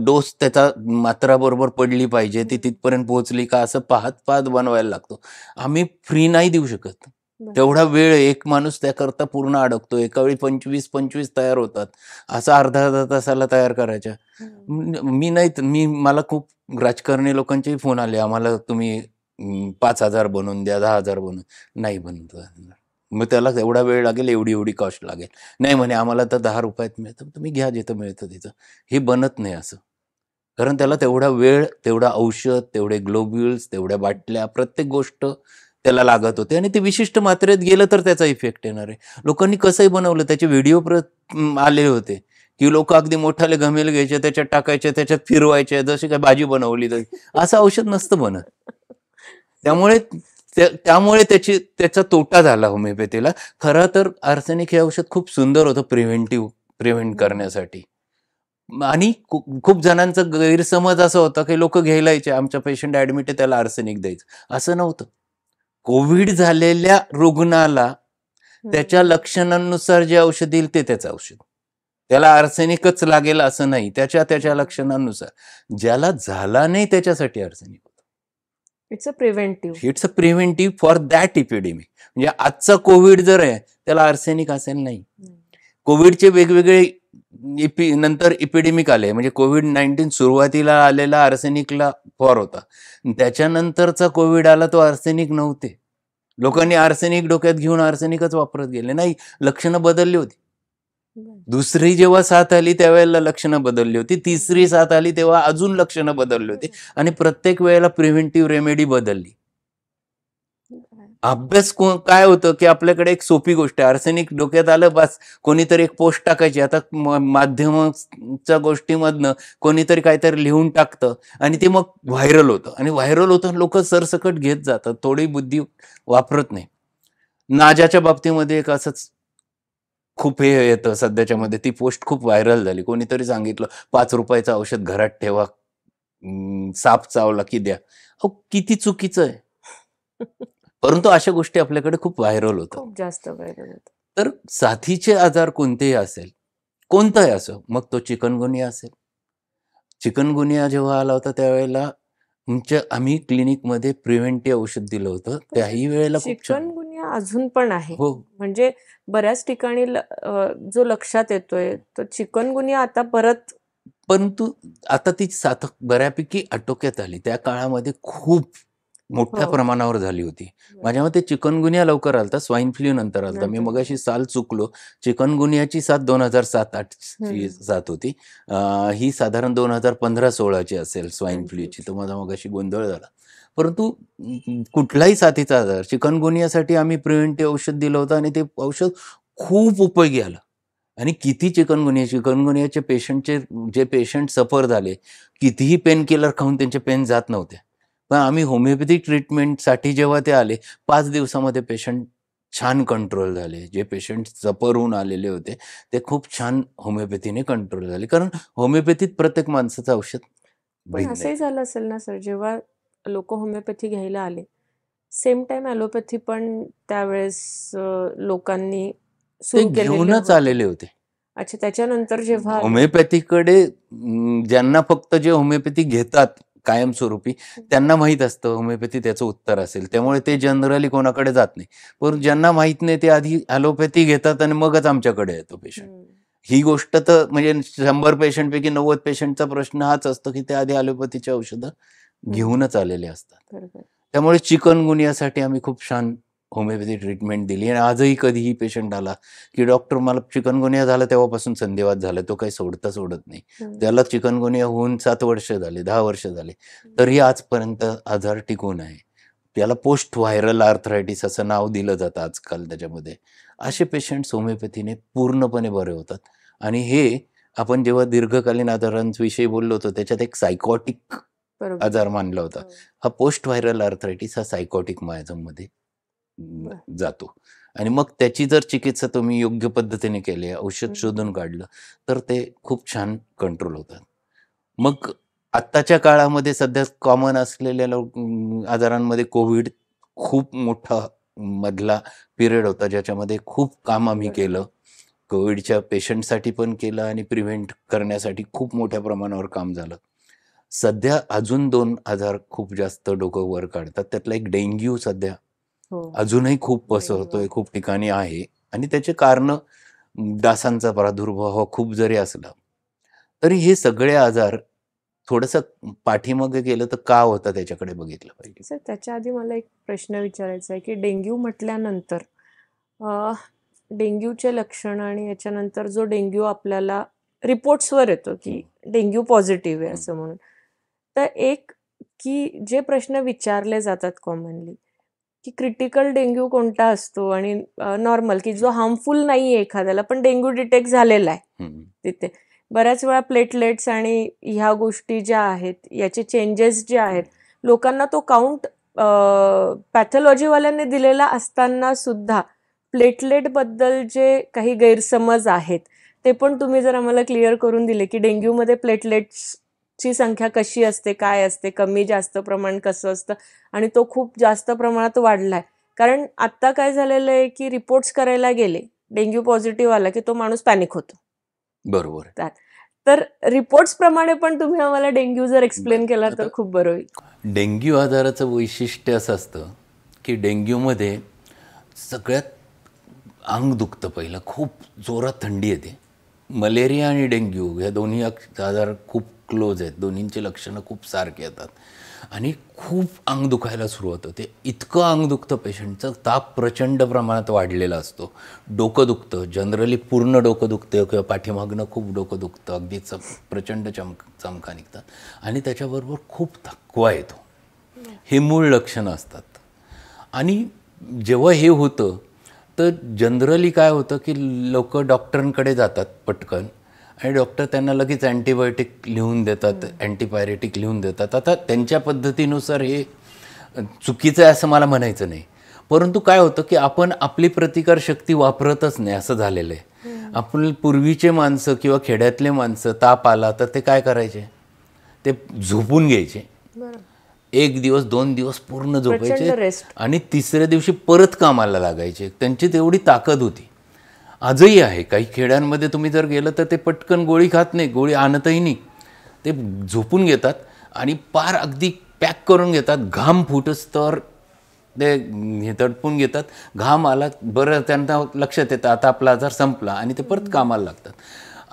डोस त्याचा मात्रा बरोबर पडली पाहिजे, ती तिथपर्यंत पोहोचली का असं पाहत पाहत बनवायला लागतो. आम्ही फ्री नाही देऊ शकत. बरं. तेवढा वेळ एक माणूस त्याकरता पूर्ण अडकतो. एका वेळी 25-25 तयार होतात. असं अर्धा-अर्धा तासाला तयार करायच्या. मला खूप राजकारणी लोकांचेही फोन आले, आम्हाला तुम्ही 5,000 बनवून द्या, 10,000 बनवून. नाही बनवता येणार. मग त्याला एवढा वेळ लागेल, एवढी कॉस्ट लागेल. नाही म्हणे आम्हाला तर 10 रुपयात मिळतं. तुम्ही घ्या जिथं मिळतं तिथं. हे बनत नाही असं. कारण त्याला तेवढा वेळ, तेवढा औषध, तेवढे ग्लोब्युल्स, तेवढ्या बाटल्या, प्रत्येक गोष्ट त्याला लागत होते आणि ते विशिष्ट मात्रेत गेलं तर त्याचा इफेक्ट येणार आहे. लोकांनी कसंही बनवलं, त्याचे व्हिडिओ आले होते, की लोक अगदी मोठाले घमेल घ्यायचे, त्याच्यात टाकायचे, त्याच्यात फिरवायचे, जशी काय भाजी बनवली तरी. असं औषध नसतं बनत. त्यामुळे त्यामुळे त्याचा तोटा झाला होमिओपॅथीला. खरं तर आर्सेनिक हे औषध खूप सुंदर होतं प्रिव्हेंट करण्यासाठी. आणि खूप जणांचा गैरसमज असा होता की लोक घ्यायला यायचे, आमच्या पेशंट ऍडमिट आहे त्याला आर्सेनिक द्यायचं. असं नव्हतं. कोविड झालेल्या रुग्णाला त्याच्या लक्षणांनुसार जे औषध देईल ते त्याचं औषध. त्याला आर्सेनिकच लागेल असं नाही, त्याच्या लक्षणांनुसार. ज्याला झाला नाही त्याच्यासाठी आर्सेनिक होतं. It's a preventive for that epidemic. म्हणजे आजचा कोविड जर आहे त्याला आर्सेनिक असेल नाही. कोविडचे वेगवेगळे नंतर इपिडेमिक आले, म्हणजे कोविड-19 सुरुवातीला आलेला आर्सेनिकला फॉर होता. त्याच्यानंतरचा कोविड आला तो आर्सेनिक नव्हते. लोकांनी आर्सेनिक डोक्यात घेऊन आर्सेनिकच वापरत गेले. नाही, लक्षणं बदलली होती. दुसरी जेव्हा साथ आली त्यावेळेला लक्षणं बदलली होती. तिसरी साथ आली तेव्हा अजून लक्षणं बदलली होती आणि प्रत्येक वेळेला प्रिव्हेंटिव्ह रेमेडी बदलली. अभ्यास काय होतं की आपल्याकडे एक सोपी गोष्ट आहे, आर्सेनिक डोक्यात आलं बस कोणीतरी एक पोस्ट टाकायची. आता माध्यमाच्या गोष्टीमधनं कोणीतरी काहीतरी लिहून टाकतं आणि ते मग व्हायरल होतं आणि व्हायरल होतं, लोक सरसकट घेत जातात, थोडी बुद्धी वापरत नाही. नाजाच्या बाबतीमध्ये एक असंच खूप हे येतं सध्याच्या मध्ये. ती पोस्ट खूप व्हायरल झाली. कोणीतरी सांगितलं 5 रुपयाचं औषध घरात ठेवा, साप चावला की द्या. किती चुकीचं आहे. परंतु अशा गोष्टी आपल्याकडे खूप व्हायरल होतात. खूप जास्त व्हायरल होतं. तर साथीचे आजार कोणतेही असेल, कोणताही असो, मग तो चिकनगुनिया असेल. चिकनगुनिया जेव्हा आला होता त्यावेळेला आम्ही क्लिनिकमध्ये प्रिव्हेंटिव्ह औषध दिलं होतं. त्याही वेळेला खूप छान. चिकनगुनिया अजून पण आहे. हो. म्हणजे बऱ्याच ठिकाणी जो लक्षात येतोय तो चिकनगुनिया आता परत. परंतु आता ती साथ बऱ्यापैकी आटोक्यात आली. त्या काळामध्ये खूप मोठ्या प्रमाणावर झाली होती. माझ्या मते चिकनगुनिया लवकर आलता, स्वाईन फ्लू नंतर आलता. मी मगाशी साल चुकलो. चिकनगुनियाची साथ 2007-08 ची साथ होती. ही साधारण 2015-16 असेल स्वाईन फ्लूची. तर माझा मगाशी गोंधळ झाला. परंतु कुठलाही साथीचा आजार, चिकनगुनियासाठी आम्ही प्रिव्हेंटिव्ह औषध दिलं होतं आणि ते औषध खूप उपयोगी आलं. आणि किती चिकनगुनियाचे जे पेशंट सफर झाले, कितीही पेन किलर खाऊन त्यांचे पेन जात नव्हते. पण आम्ही होमिओपॅथी ट्रीटमेंटसाठी जेव्हा ते आले, 5 दिवसामध्ये पेशंट छान कंट्रोल झाले. जे पेशंट सफर होऊन आलेले होते ते खूप छान होमिओपॅथीने कंट्रोल झाले. कारण होमिओपॅथीत प्रत्येक माणसाचं औषध पण असंही झालं असेल ना सर, जेव्हा लोक होमिओपॅथी घ्यायला आले, सेम टाइम ॲलोपॅथी पण त्यावेळेस लोकांनी सुरू घेऊनच आलेले होते. अच्छा, त्याच्यानंतर जेव्हा होमिओपॅथीकडे ज्यांना फक्त जे होमिओपॅथी घेतात कायमस्वरूपी त्यांना माहीत असतं होमिओपॅथी त्याचं उत्तर असेल, त्यामुळे ते जनरली कोणाकडे जात नाही. पण ज्यांना माहीत नाही ते आधी ॲलोपॅथी घेतात आणि मगच आमच्याकडे येतो पेशंट. ही गोष्ट तर म्हणजे 100 पेशंटपैकी 90 पेशंटचा प्रश्न हाच असतो की ते आधी ॲलोपॅथीची औषधं घेऊनच आलेले असतात. त्यामुळे चिकनगुनियासाठी आम्ही खूप छान होमिओपॅथी ट्रीटमेंट दिली आणि आजही कधीही पेशंट आला की डॉक्टर मला चिकनगुनिया झाला, तेव्हापासून संधिवात झाला, तो काही सोडत नाही. त्याला चिकनगुनिया होऊन 7 वर्ष झाले, 10 वर्ष झाले, तरी आजपर्यंत आजार टिकून आहे. त्याला पोस्ट व्हायरल आर्थरायटिस असं नाव दिलं जातं आजकाल त्याच्यामध्ये. असे पेशंट्स होमिओपॅथीने पूर्णपणे बरे होतात. आणि हे आपण जेव्हा दीर्घकालीन आजारांविषयी बोललो होतो त्याच्यात एक सायकॉटिक आजार मानला होता. हा पोस्ट व्हायरल आर्थरायटिस हा सायकॉटिक मायझममध्ये जातो. आणि मग त्याची जर चिकित्सा तुम्ही योग्य पद्धतीने केली, औषध शोधून काढलं, तर ते खूप छान कंट्रोल होतात. मग आत्ताच्या काळामध्ये सध्या कॉमन असलेल्या आजारांमध्ये कोविड खूप मोठा मधला पिरियड होता, ज्याच्यामध्ये खूप काम आम्ही केलं. कोविडच्या पेशंटसाठी पण केलं आणि प्रिव्हेंट करण्यासाठी खूप मोठ्या प्रमाणावर काम झालं. सध्या अजून 2 आजार खूप जास्त डोकं वर काढतात. त्यातला एक डेंग्यू सध्या हो, अजूनही खूप डेंग्यू पसरतोय, आहे. खूप ठिकाणी आहे आणि त्याचे कारणं डासांचा प्रादुर्भाव खूप जरी असला, तरी हे सगळे आजार थोडंसं पाठीमागे गेलं तर का होतं त्याच्याकडे बघितलं पाहिजे. सर, त्याच्या आधी मला एक प्रश्न विचारायचा आहे, की डेंग्यू म्हटल्यानंतर अ, डेंग्यूचे लक्षण आणि याच्यानंतर जो डेंग्यू आपल्याला रिपोर्ट्सवर येतो, की डेंग्यू पॉझिटिव्ह आहे हं. असं म्हणून. तर एक की जे प्रश्न विचारले जातात कॉमनली, की क्रिटिकल डेंग्यू कोणता असतो आणि नॉर्मल की जो हार्मफुल नाहीये एखाद्याला, पण डेंग्यू डिटेक्ट झालेला आहे हं. तिथे. बऱ्याच वेळा प्लेटलेट्स आणि ह्या गोष्टी ज्या आहेत, याचे चेंजेस जे आहेत, लोकांना तो काउंट पॅथॉलॉजीवाल्यांनी दिलेला असताना सुद्धा प्लेटलेटबद्दल जे काही गैरसमज आहेत, ते पण तुम्ही जर आम्हाला क्लिअर करून दिले, की डेंग्यूमध्ये प्लेटलेट्सची संख्या कशी असते, काय असते, कमी जास्त प्रमाण कसं असतं आणि तो खूप जास्त प्रमाणात वाढलाय. कारण आत्ता काय झालेलं आहे, की रिपोर्ट्स करायला गेले, डेंग्यू पॉझिटिव्ह आला, की तो माणूस पॅनिक होतो. बरोबर आहे. त्यात. तर रिपोर्ट्सप्रमाणे पण तुम्ही आम्हाला डेंग्यू जर एक्सप्लेन केला बरं. तर आता खूप बरं होईल. डेंग्यू आजाराचं वैशिष्ट्य असं असतं, की डेंग्यूमध्ये सगळ्यात अंग दुखतं पहिलं, खूप जोरात थंडी येते. मलेरिया आणि डेंग्यू या दोन्ही आजार खूप क्लोज आहेत. दोन्हींची लक्षणं खूप सारखी येतात आणि खूप अंग दुखायला सुरुवात होते. इतकं अंग दुखतं पेशंटचं, ताप प्रचंड प्रमाणात वाढलेला असतो. डोकं दुखतं, जनरली पूर्ण डोकं दुखतं किंवा पाठीमागनं खूप डोकं दुखतं, अगदी प्रचंड चमका निघतात आणि त्याच्याबरोबर खूप थकवा येतो. हे मूळ लक्षणं असतात. आणि जेव्हा हे होतं तर जनरली काय होतं की लोक डॉक्टरांकडे जातात पटकन आणि डॉक्टर त्यांना लगेच अँटीबायोटिक लिहून देतात, अँटीपायरेटिक लिहून देतात. आता त्यांच्या पद्धतीनुसार हे चुकीचं आहे असं मला म्हणायचं नाही, परंतु काय होतं की आपण आपली प्रतिकारशक्ती वापरतच नाही असं झालेलं आहे. आपण पूर्वीचे माणसं किंवा खेड्यातले माणसं ताप आला तर ते काय करायचे, ते झोपून घ्यायचे. बरं. 1 दिवस 2 दिवस पूर्ण झोपायचे प्रचंड रेस्ट. आणि तिसऱ्या दिवशी परत कामाला लागायचे. त्यांची तेवढी ताकद होती. आजही आहे. काही खेड्यांमध्ये तुम्ही जर गेलं तर ते पटकन गोळी खात नाही, गोळी आणतही नाही. ते झोपून घेतात आणि पार अगदी पॅक करून घेतात. घाम फुटस्तवर ते हे तडपून घेतात. घाम आला बरं त्यांना लक्षात येतं आता आपला आजार संपला आणि ते परत कामाला लागतात.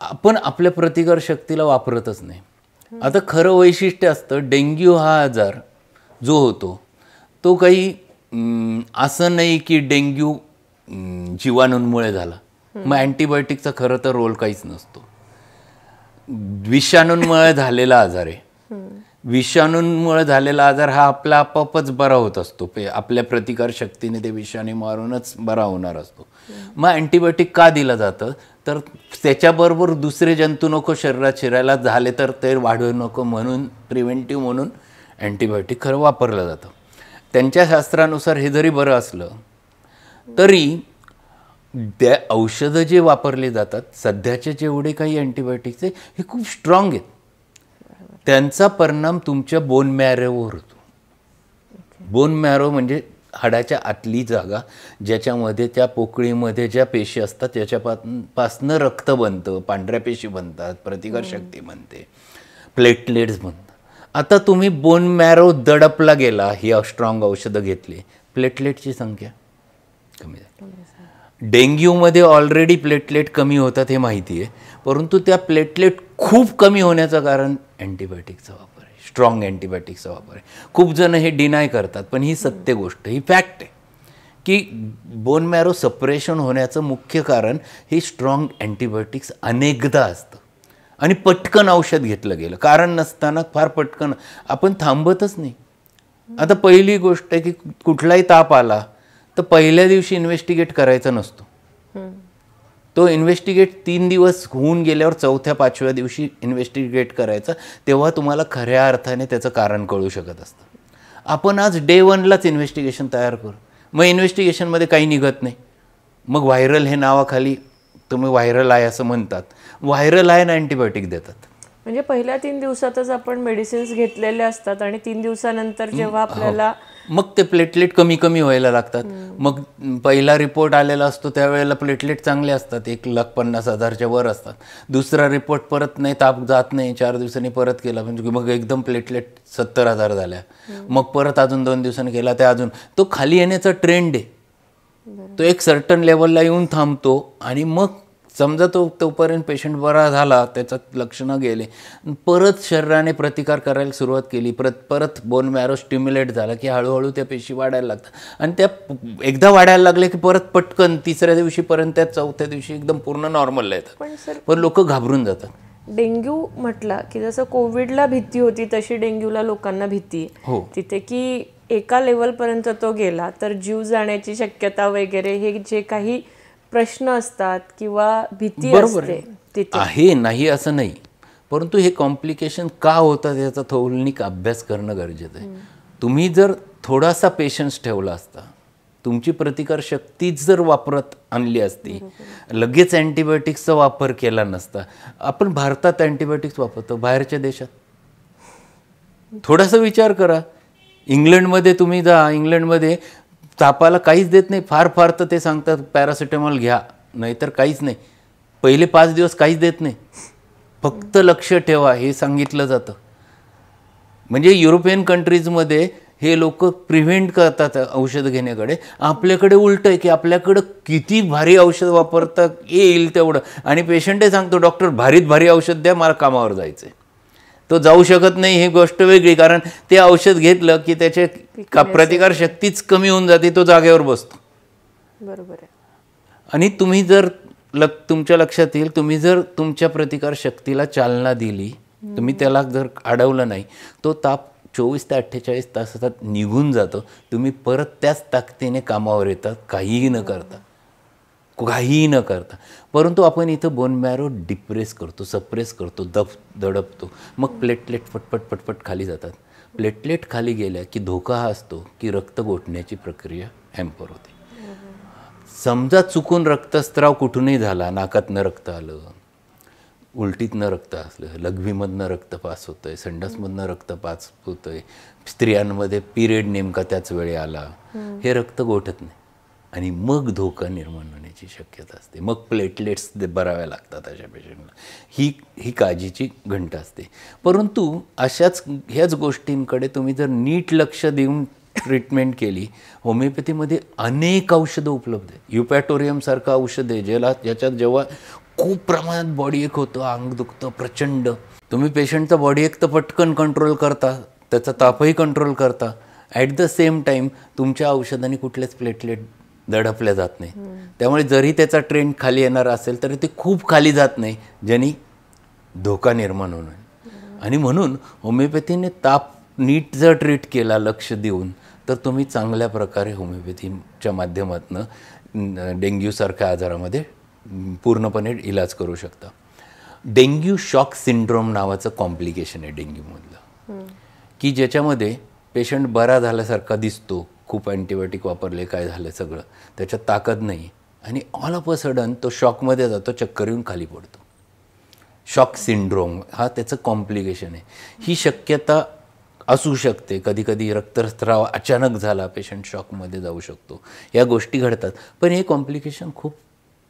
आपण आपल्या प्रतिकारशक्तीला वापरतच नाही. आता खरं वैशिष्ट्य असतं डेंग्यू हा आजार जो होतो तो काही असं नाही की डेंग्यू जीवाणूंमुळे झाला. मग अँटीबायोटिकचा खरं तर रोल काहीच नसतो. विषाणूंमुळे झालेला आजार आहे. विषाणूंमुळे झालेला आजार हा आपला आपोआपच बरा होत असतो. आपल्या प्रतिकारशक्तीने ते विषाणू मारूनच बरा होणार असतो. मग अँटीबायोटिक का दिलं जातं तर त्याच्याबरोबर दुसरे जंतू नको शरीरात शिरायला, झाले तर ते वाढू नको म्हणून, प्रिव्हेंटिव्ह म्हणून अँटीबायोटिक खरं वापरलं जातं. त्यांच्या शास्त्रानुसार हे जरी बरं असलं तरी त्या औषधं जे वापरले जातात सध्याचे जेवढे काही अँटीबायोटिक्स आहे हे खूप स्ट्रॉंग आहेत. त्यांचा परिणाम तुमच्या बोन मॅरोवर होतो. बोन मॅरो म्हणजे हाडाच्या आतली जागा, ज्याच्यामध्ये त्या पोकळीमध्ये ज्या पेशी असतात त्याच्यापासनं रक्त बनतं, पांढऱ्या पेशी बनतात, प्रतिकारशक्ती बनते, प्लेटलेट्स बनतात. आता तुम्ही बोन मॅरो दडपला गेला, ही स्ट्रॉंग औषधं घेतली, प्लेटलेटची संख्या कमी झाली. डेंग्यूमध्ये ऑलरेडी प्लेटलेट कमी होतात हे माहिती आहे, परंतु त्या प्लेटलेट खूप कमी होण्याचं कारण अँटीबायोटिकचा वापर आहे, स्ट्रॉंग अँटीबायोटिकचा वापर आहे. खूप जण हे डिनाय करतात, पण ही सत्य गोष्ट, ही फॅक्ट आहे की बोन मॅरो सपरेशन होण्याचं मुख्य कारण ही स्ट्रॉंग अँटीबायोटिक्स अनेकदा असतं आणि पटकन औषध घेतलं गेलं, कारण नसताना फार पटकन आपण थांबतच नाही. आता पहिली गोष्ट आहे की कुठलाही ताप आला तर पहिल्या दिवशी इन्व्हेस्टिगेट करायचा नसतो. तो इन्व्हेस्टिगेट 3 दिवस होऊन गेल्यावर 4थ्या-5व्या दिवशी इन्व्हेस्टिगेट करायचा, तेव्हा तुम्हाला खऱ्या अर्थाने त्याचं कारण कळू शकत असतं. आपण आज डे 1लाच इन्व्हेस्टिगेशन तयार करू, मग इन्व्हेस्टिगेशनमध्ये काही निघत नाही, मग व्हायरल हे नावाखाली तुम्ही व्हायरल आहे असं म्हणतात, व्हायरल आहे ना अँटीबायोटिक देतात. म्हणजे पहिल्या 3 दिवसातच आपण मेडिसिन्स घेतलेले असतात आणि 3 दिवसानंतर जेव्हा आपल्याला मग ते प्लेटलेट कमी कमी व्हायला लागतात. मग पहिला रिपोर्ट आलेला असतो त्यावेळेला प्लेटलेट चांगले असतात, 1,50,000च्या वर असतात. दुसरा रिपोर्ट परत नाही, ताप जात नाही, 4 दिवसांनी परत केला म्हणजे मग एकदम प्लेटलेट 70,000 झाल्या. मग परत अजून 2 दिवसांनी केला ते अजून तो खाली येण्याचा ट्रेंड आहे. तो एक सर्टन लेवलला येऊन थांबतो आणि मग समजा तोपर्यंत पेशंट बरा झाला, त्याच्यात लक्षणं गेले, परत शरीराने प्रतिकार करायला सुरुवात केली, परत बोन मॅरो स्टिम्युलेट झाला की हळूहळू त्या पेशी वाढायला लागतात आणि त्या एकदा वाढायला लागले की परत पटकन 3ऱ्या दिवशीपर्यंत त्या 4थ्या दिवशी एकदम पूर्ण नॉर्मलला येतात. पण लोक घाबरून जातात. डेंग्यू म्हटला की जसं कोविडला भीती होती तशी डेंग्यूला लोकांना भीती हो. तिथे की एका लेवलपर्यंत तो गेला तर जीव जाण्याची शक्यता वगैरे हे जे काही प्रश्न असतात किंवा भीती असते तिथे आहे, नाही असं नाही, परंतु हे कॉम्प्लिकेशन का होतात याचा थोडनिक अभ्यास करणं गरजेचं आहे. तुम्ही जर थोडासा पेशन्स ठेवला असता, तुमची प्रतिकार शक्तीच जर वापरत आणली असती, लगेच अँटीबायोटिक्सचा वापर केला नसता. आपण भारतात अँटीबायोटिक्स वापरतो, बाहेरच्या देशात थोडासा विचार करा. इंग्लंडमध्ये तुम्ही जा, इंग्लंडमध्ये तापाला काहीच देत नाही, फार फार तर ते सांगतात पॅरासिटामॉल घ्या, नाहीतर काहीच नाही. पहिले 5 दिवस काहीच देत नाही, फक्त लक्ष ठेवा हे सांगितलं जातं. म्हणजे युरोपियन कंट्रीजमध्ये हे लोक प्रिव्हेंट करतात औषध घेण्याकडे. आपल्याकडे उलट आहे की आपल्याकडं किती भारी औषध वापरता येईल तेवढं, आणि पेशंटही सांगतो डॉक्टर भारीत भारी औषध द्या, मला कामावर जायचं आहे. तो जाऊ शकत नाही ही गोष्ट वेगळी, कारण ते औषध घेतलं की त्याचे प्रतिकार शक्तीच कमी होऊन जाते, तो जागेवर बसतो. बरोबर आहे. आणि तुम्ही जर तुमच्या लक्षात येईल, तुम्ही जर तुमच्या प्रतिकार शक्तीला चालना दिली, तुम्ही त्याला जर अडवलं नाही, तो ताप 24 ते 48 तासात निघून जातो. तुम्ही परत त्याच ताकदीने कामावर येतात, काहीही न करता. परंतु आपण इथं बोन मॅरो डिप्रेस करतो, सप्रेस करतो, दडपतो, मग प्लेटलेट पटपट खाली जातात. प्लेटलेट खाली गेल्या की धोका हा असतो की रक्त गोठण्याची प्रक्रिया हॅम्पर होते. समजा चुकून रक्तस्राव कुठूनही झाला, नाकातनं रक्त आलं, उलटीतनं रक्त असलं, लघवीमधनं रक्त पास होतंय, संडासमधनं रक्त पास होतंय, स्त्रियांमध्ये पिरियड नेमका त्याच वेळी आला, हे रक्त गोठत नाही आणि मग धोका निर्माण होण्याची शक्यता असते. मग प्लेटलेट्स भराव्या लागतात अशा पेशंटला. ही काळजीची घंटा असते. परंतु ह्याच गोष्टींकडे तुम्ही जर नीट लक्ष देऊन ट्रीटमेंट केली, होमिओपॅथीमध्ये अनेक औषधं उपलब्ध आहेत. युपॅटोरियमसारखं औषध आहे ज्याच्यात जेव्हा खूप प्रमाणात बॉडी एक होतं, अंग दुखतं प्रचंड, तुम्ही पेशंटचा बॉडी एक तर पटकन कंट्रोल करता, त्याचा तापही कंट्रोल करता, ॲट द सेम टाईम तुमच्या औषधाने कुठलेच प्लेटलेट दडपल्या जात नाही. त्यामुळे जरी त्याचा ट्रेंड खाली येणार असेल तरी ते खूप खाली जात नाही, ज्यांनी धोका निर्माण होणार. आणि म्हणून होमिओपॅथीने ताप नीट जर ट्रीट केला लक्ष देऊन, तर तुम्ही चांगल्या प्रकारे होमिओपॅथीच्या माध्यमातून डेंग्यूसारख्या आजारामध्ये पूर्णपणे इलाज करू शकता. डेंग्यू शॉक सिंड्रोम नावाचं कॉम्प्लिकेशन आहे डेंग्यूमधलं, की ज्याच्यामध्ये पेशंट बरा झाल्यासारखा दिसतो, खूप अँटीबायोटिक वापरले, काय झालं सगळं, त्याच्यात ताकद नाही, आणि ऑल ऑफ अ सडन तो शॉकमध्ये जातो, चक्कर येऊन खाली पडतो. शॉक सिंड्रोम हा त्याचं कॉम्प्लिकेशन आहे. ही शक्यता असू शकते. कधी कधी रक्तस्राव अचानक झाला, पेशंट शॉकमध्ये जाऊ शकतो, या गोष्टी घडतात. पण हे कॉम्प्लिकेशन खूप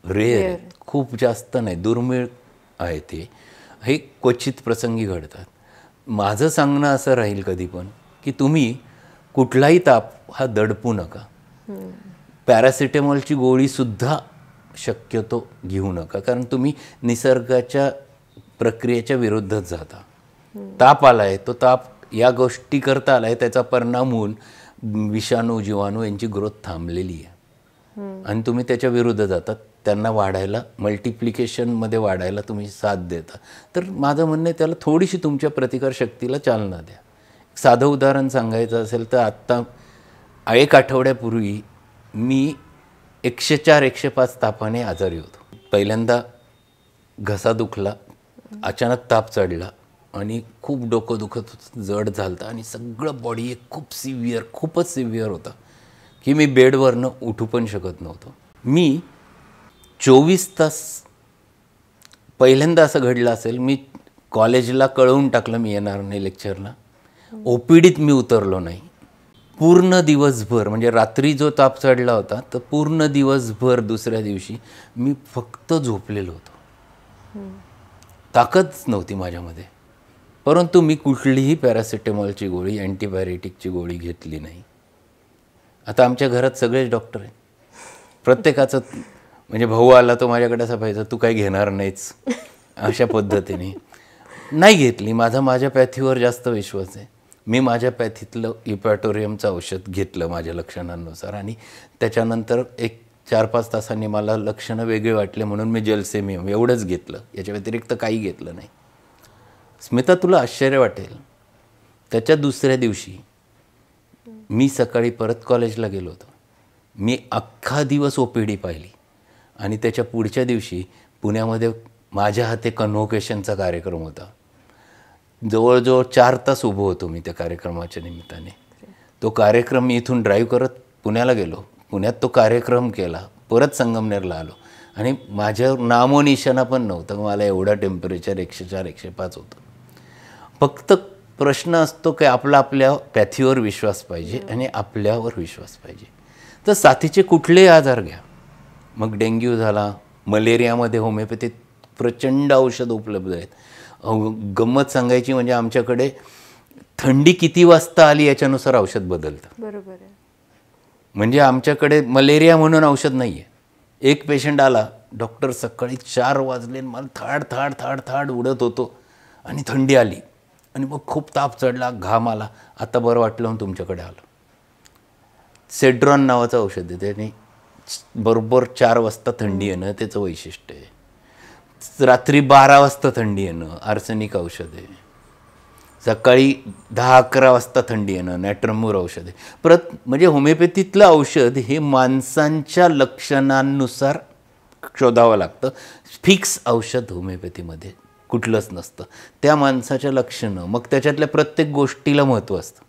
रेअर आहेत, खूप जास्त नाही, दुर्मिळ आहे ते. हे क्वचित प्रसंगी घडतात. माझं सांगणं असं राहील कधी पण की तुम्ही कुठलाही ताप हा दडपू नका. पॅरासिटामॉलची गोळीसुद्धा शक्यतो घेऊ नका, कारण तुम्ही निसर्गाच्या प्रक्रियेच्या विरुद्धच जाता. ताप आला आहे, तो ताप या गोष्टी करता आला आहे, त्याचा परिणाम होऊन विषाणू जीवाणू यांची ग्रोथ थांबलेली आहे आणि तुम्ही त्याच्या विरुद्ध जातात, त्यांना वाढायला, मल्टिप्लिकेशनमध्ये वाढायला तुम्ही साथ देता. तर माझं म्हणणं आहे त्याला थोडीशी तुमच्या प्रतिकारशक्तीला चालना द्या. साधं उदाहरण सांगायचं असेल तर आत्ता 1 आठवड्यापूर्वी मी 104-105 तापाने आजारी होतो. पहिल्यांदा घसा दुखला, अचानक ताप चढला आणि खूप डोकं दुखत होतं, जड झालं आणि सगळं बॉडी एक खूपच सिव्हिअर होता की मी बेडवरनं उठू पण शकत नव्हतो. मी 24 तास, पहिल्यांदा असं घडलं असेल, मी कॉलेजला कळवून टाकलं मी येणार नाही लेक्चरला. OPDत मी उतरलो नाही. पूर्ण दिवसभर म्हणजे रात्री जो ताप चढला होता तर पूर्ण दिवसभर दुसऱ्या दिवशी मी फक्त झोपलेलो होतो. ताकदच नव्हती माझ्यामध्ये. परंतु मी कुठलीही पॅरासिटामॉलची गोळी, अँटीबायोटिकची गोळी घेतली नाही. आता आमच्या घरात सगळेच डॉक्टर आहेत. प्रत्येकाचं म्हणजे भाऊ आला तो माझ्याकडे असा पाहिजे, तू काही घेणार नाहीच अशा पद्धतीने नाही घेतली. माझ्या पॅथीवर जास्त विश्वास आहे. मी माझ्या पॅथीतलं इपॅटोरियमचं औषध घेतलं माझ्या लक्षणांनुसार आणि त्याच्यानंतर एक 4-5 तासांनी मला लक्षणं वेगळे वाटले म्हणून मी जलसेमियम एवढंच घेतलं. याच्या व्यतिरिक्त काही घेतलं नाही. स्मिता, तुला आश्चर्य वाटेल, त्याच्या दुसऱ्या दिवशी मी सकाळी परत कॉलेजला गेलो होतो. मी अख्खा दिवस OPD पाहिली आणि त्याच्या पुढच्या दिवशी पुण्यामध्ये माझ्या हाते कन्व्होकेशनचा कार्यक्रम होता. जवळजवळ 4 तास उभं होतो मी त्या कार्यक्रमाच्या निमित्ताने. तो कार्यक्रम मी इथून ड्राईव्ह करत पुण्याला गेलो. पुण्यात तो कार्यक्रम केला, परत संगमनेरला आलो आणि माझ्या नामोनिशाणा पण नव्हतं. मला एवढा टेम्परेचर 104-105 होतं. फक्त प्रश्न असतो की आपल्या पॅथीवर विश्वास पाहिजे आणि आपल्यावर विश्वास पाहिजे. तर साथीचे कुठलेही आजार घ्या, मग डेंग्यू झाला, मलेरियामध्ये होमिओपॅथीत प्रचंड औषध उपलब्ध आहेत. गंमत सांगायची म्हणजे आमच्याकडे थंडी किती वाजता आली याच्यानुसार औषध बदलतं. बरोबर आहे. म्हणजे आमच्याकडे मलेरिया म्हणून औषध नाही आहे. एक पेशंट आला, डॉक्टर सकाळी 4 वाजले, मला थाड उडत होतो आणि थंडी आली आणि मग खूप ताप चढला, घाम आला, आता बरं वाटलं म्हणून तुमच्याकडे आलो. सेड्रॉन नावाचं औषध आहे, त्याने बरोबर 4 वाजता थंडी येणं त्याचं वैशिष्ट्य आहे. रात्री 12 वाजता थंडी येणं आर्सेनिक औषध आहे. सकाळी 10-11 वाजता थंडी येणं नॅट्रमूर औषध आहे. म्हणजे होमिओपॅथीतलं औषध हे माणसांच्या लक्षणांनुसार शोधावं लागतं. फिक्स औषध होमिओपॅथीमध्ये कुठलंच नसतं. त्या माणसाच्या लक्षणं, मग त्याच्यातल्या प्रत्येक गोष्टीला महत्त्व असतं.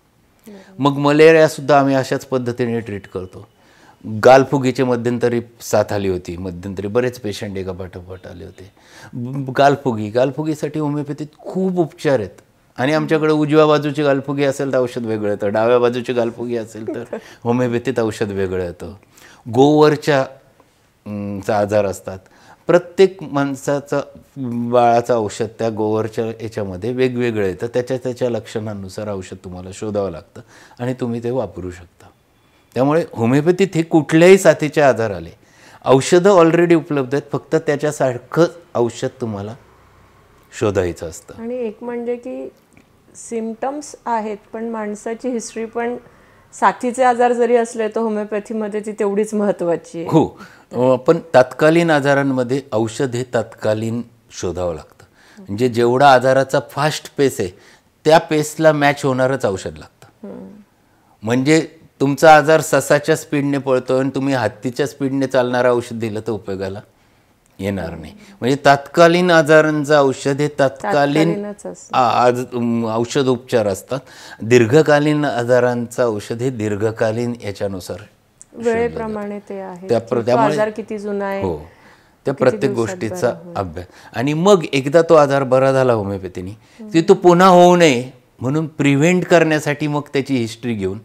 मग मलेरियासुद्धा आम्ही अशाच पद्धतीने ट्रीट करतो. गालफुगीचे मध्यंतरी साथ आली होती, मध्यंतरी बरेच पेशंट एका पाठोपाठ आले होते. गालफुगीसाठी होमिओपॅथीत खूप उपचार आहेत आणि आमच्याकडे उजव्या बाजूची गालफुगी असेल तर औषध वेगळं येतं, डाव्या बाजूची गालफुगी असेल तर होमिओपॅथीत औषध वेगळं येतं. गोवरच्या आजार असतात. प्रत्येक बाळाचं औषध त्या गोवरच्या याच्यामध्ये वेगवेगळं येतं. त्याच्या लक्षणांनुसार औषध तुम्हाला शोधावं लागतं आणि तुम्ही ते वापरू शकता. त्यामुळे होमिओपॅथीत हे कुठल्याही साथीचे आजार आले, औषधं ऑलरेडी उपलब्ध आहेत, फक्त त्याच्यासारखं औषध तुम्हाला शोधायचं असतं. आणि एक म्हणजे की सिम्पटम्स आहेत पण माणसाची हिस्ट्री पण, साथीचे आजार जरी असले तर होमिओपॅथीमध्ये ती तेवढीच महत्त्वाची आहे. हो, पण तात्कालीन आजारांमध्ये औषध हे तात्कालीन शोधावं लागतं. म्हणजे जेवढा आजाराचा फास्ट पेस आहे त्या पेसला मॅच होणारच औषध लागतं. म्हणजे तुमचा आजार ससाच्या स्पीडने पळतो आणि तुम्ही हत्तीच्या स्पीडने चालणारं औषध दिलं तर उपयोगाला येणार नाही. म्हणजे तात्कालीन आजारांचं औषध हे तात्कालीन औषध उपचार असतात. दीर्घकालीन आजारांचं औषध हे दीर्घकालीन याच्यानुसार वेळेप्रमाणे ते आहे. त्यामुळे किती जुना आहे, हो, त्या प्रत्येक गोष्टीचा अभ्यास. आणि मग एकदा तो आजार बरा झाला होमिओपॅथीने, की तो पुन्हा होऊ नये म्हणून प्रिव्हेंट करण्यासाठी मग त्याची हिस्ट्री घेऊन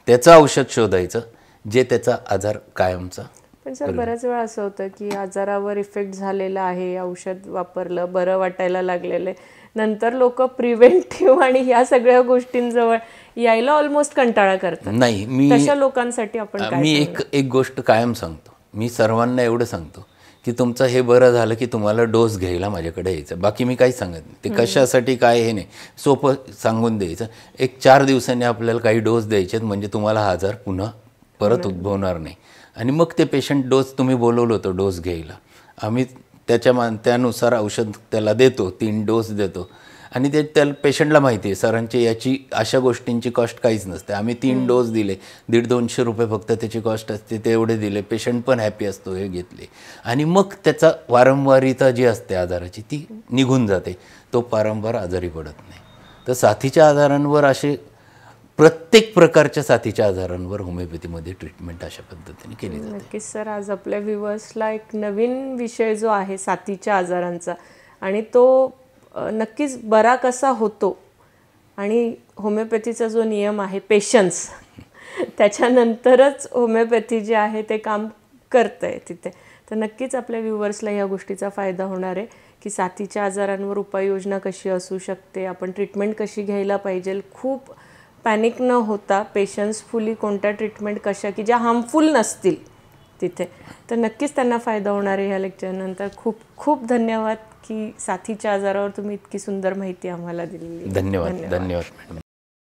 त्याचं औषध शोधायचं जे त्याचा आजार कायमचा. पण सर बऱ्याच वेळा असं होतं की आजारावर इफेक्ट झालेला आहे, औषध वापरलं, बरं वाटायला लागलेलं आहे, नंतर लोक प्रिव्हेंटिव्ह आणि ह्या सगळ्या गोष्टींजवळ यायला ऑलमोस्ट कंटाळा करतात. नाही, मी तशा लोकांसाठी आपण मी एक गोष्ट कायम सांगतो. मी सर्वांना एवढं सांगतो की तुमचं हे बरं झालं की तुम्हाला डोस घ्यायला माझ्याकडे यायचं. बाकी मी काहीच सांगत नाही. ते कशासाठी काय हे नाही, सोपं सांगून द्यायचं. एक 4 दिवसांनी आपल्याला काही डोस द्यायचे म्हणजे तुम्हाला हा आजार पुन्हा परत उद्भवणार नाही. आणि मग ते पेशंट डोस तुम्ही बोलवलं होतं डोस घ्यायला, आम्ही त्यानुसार औषध त्याला देतो, 3 डोस देतो. आणि ते त्या पेशंटला माहिती आहे सरांची याची अशा गोष्टींची कॉस्ट काहीच नसते. आम्ही 3 डोस दिले, 150-200 रुपये फक्त त्याची कॉस्ट असते, ते एवढे दिले, पेशंट पण हॅपी असतो हे घेतले. आणि मग त्याचा वारंवारिता जी असते आजाराची ती निघून जाते, तो वारंवार आजारी पडत नाही. तर साथीच्या आजारांवर असे प्रत्येक प्रकारच्या साथीच्या आजारांवर होमिओपॅथीमध्ये ट्रीटमेंट अशा पद्धतीने केली जाते. नक्कीच सर, आज आपल्या व्ह्युअर्सला एक नवीन विषय जो आहे साथीच्या आजारांचा, आणि तो नक्कीच बरा कसा होतो आणि होमिओपॅथीचा जो नियम आहे पेशन्स, त्याच्यानंतरच होमिओपॅथी जे आहे ते काम करतं आहे तिथे. तर नक्कीच आपल्या व्ह्युअर्सला ह्या गोष्टीचा फायदा होणार आहे की साथीच्या आजारांवर उपाययोजना कशी असू शकते, आपण ट्रीटमेंट कशी घ्यायला पाहिजे, खूप पॅनिक न होता पेशन्सफुली कोणत्या ट्रीटमेंट कशा की ज्या हार्मफुल नसतील तिथे. तर नक्कीच त्यांना फायदा होणार आहे ह्या लेक्चरनंतर. खूप खूप धन्यवाद की साथीच्या आजारावर तुम्ही इतकी सुंदर माहिती आम्हाला दिलेली. धन्यवाद. धन्यवाद मॅडम.